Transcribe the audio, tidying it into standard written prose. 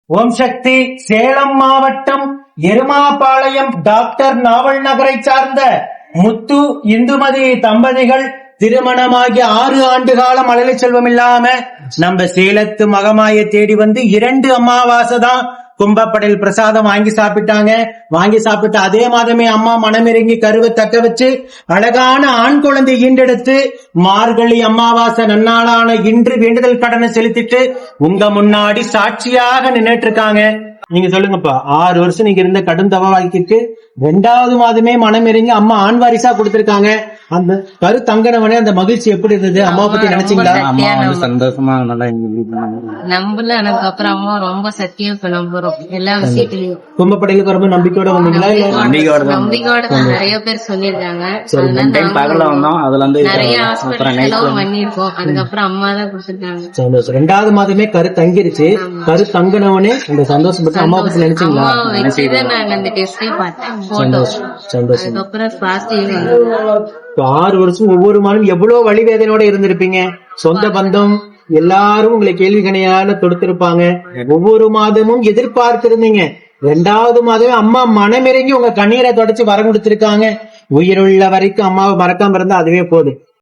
ஓம் சக்தி. சேலம் மாவட்டம் எருமாபாளையம் டாக்டர் நாவல் நகரை சார்ந்த முத்து இந்துமதி தம்பதிகள் திருமணமாகி 6 ஆண்டு காலம் அழலை செல்வம் இல்லாம நம்ம சேலத்து மகமாயை தேடி வந்து 2 அமாவாசை தான் கும்பப்படையில் பிரசாதம் வாங்கி சாப்பிட்டாங்க. வாங்கி சாப்பிட்டு அதே மாதமே அம்மா மனமிறங்கி கருவை தக்க வச்சு அழகான ஆண் குழந்தை ஈண்டெடுத்து மார்கழி அமாவாசை நன்னாளான இன்று வேண்டுதல் கடனை செலுத்திட்டு உங்க முன்னாடி சாட்சியாக நின்னுட்டு இருக்காங்க. நீங்க சொல்லுங்கப்பா, 6 வருஷம் நீங்க இருந்த கடும் தவ வாழ்க்கைக்கு 2வது மாதமே மனமிறங்கி அம்மா ஆண் வாரிசா கொடுத்திருக்காங்க. அந்த கரு தங்கனவனே அந்த மகிழ்ச்சி எப்படி இருந்தது? அம்மாவை பத்தி நினைச்சீங்களா? அம்மா வந்து சந்தோஷமா நல்லா நம்பல. எனக்கு அப்புறம் அம்மா ரொம்ப சத்தியம் நம்புறோம் எல்லா விஷயத்திலயும். கும்பப்படையிலுக்கு ரொம்ப நம்பிக்கையோட வந்தீங்களா? நம்பிக்கையோட நிறைய பேர் சொல்லிருக்காங்க. பகல வந்தோம், அதுல இருந்து நிறைய ஹாஸ்பிட்டல் பண்ணிருக்கோம். அதுக்கப்புறம் அம்மா தான் கொடுத்துருக்காங்க. சந்தோஷம். 2வது மாதமே கரு தங்கிருச்சு. கரு தங்கினவனே இந்த சந்தோஷப்பட்டு அம்மா பத்தி நினைச்சீங்களா? வச்சுதான் நாங்க அந்த டெஸ்டே பார்த்தேன். சந்தோஷம். அதுக்கப்புறம் பாசிட்டிவ். 6 வருஷம் ஒவ்வொரு மாதம் எவ்வளவு வழி வேதனையோட இருந்திருப்பீங்க. சொந்த பந்தம் எல்லாரும் உங்களை கேள்வி கணையால தொடுத்திருப்பாங்க. ஒவ்வொரு மாதமும் எதிர்பார்த்திருந்தீங்க. 2வது மாதமே அம்மா மனமிறங்கி உங்க கண்ணீரை தொடச்சு வரம் கொடுத்திருக்காங்க. உயிருள்ள வரைக்கும் அம்மாவை மறக்காம இருந்தா அதுவே போதும்.